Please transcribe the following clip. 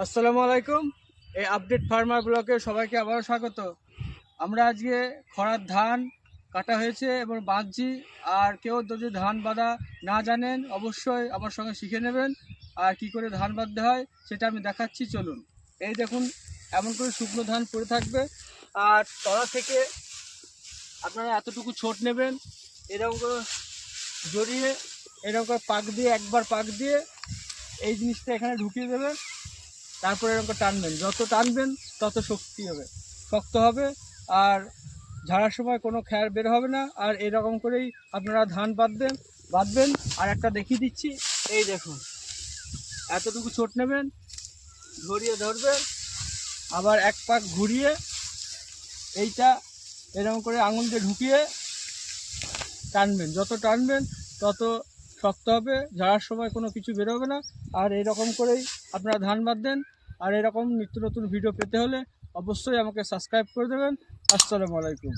আসসালামু আলাইকুম। এই আপডেট ফার্মার ব্লকে সবাইকে আবারও স্বাগত। আমরা আজকে খরার ধান কাটা হয়েছে এবং বাঁধছি। আর কেউ যদি ধান বাঁধা না জানেন অবশ্যই আমার সঙ্গে শিখে নেবেন। আর কি করে ধান বাঁধতে হয় সেটা আমি দেখাচ্ছি, চলুন। এই দেখুন, এমন করে শুকনো ধান পড়ে থাকবে। আর তলা থেকে আপনারা এতটুকু ছোট নেবেন, এরকম করে জড়িয়ে এরকম করে পাক দিয়ে, একবার পাক দিয়ে এই জিনিসটা এখানে ঢুকিয়ে দেবেন। তারপরে এরকম টানবেন, যত টানবেন তত শক্ত হবে। আর ঝাড়ার সময় কোনো খ্যার বের হবে না। আর এরকম করেই আপনারা ধান বাঁধবেন। আর একটা দেখিয়ে দিচ্ছি, এই দেখুন, এতটুকু ছোট নেবেন, ধরিয়ে ধরবেন, আবার এক পাক ঘুরিয়ে এইটা এরকম করে আঙুল দিয়ে ঢুকিয়ে টানবেন। যত টানবেন তত শক্ত হবে, ঝাড়ার সময় কোনো কিছু বেরোবে না। আর এরকম করেই আপনারা ধান বাঁধবেন। আর এরকম নিত্য নতুন ভিডিও পেতে হলে অবশ্যই আমাকে সাবস্ক্রাইব করে দেবেন। আসসালামু আলাইকুম।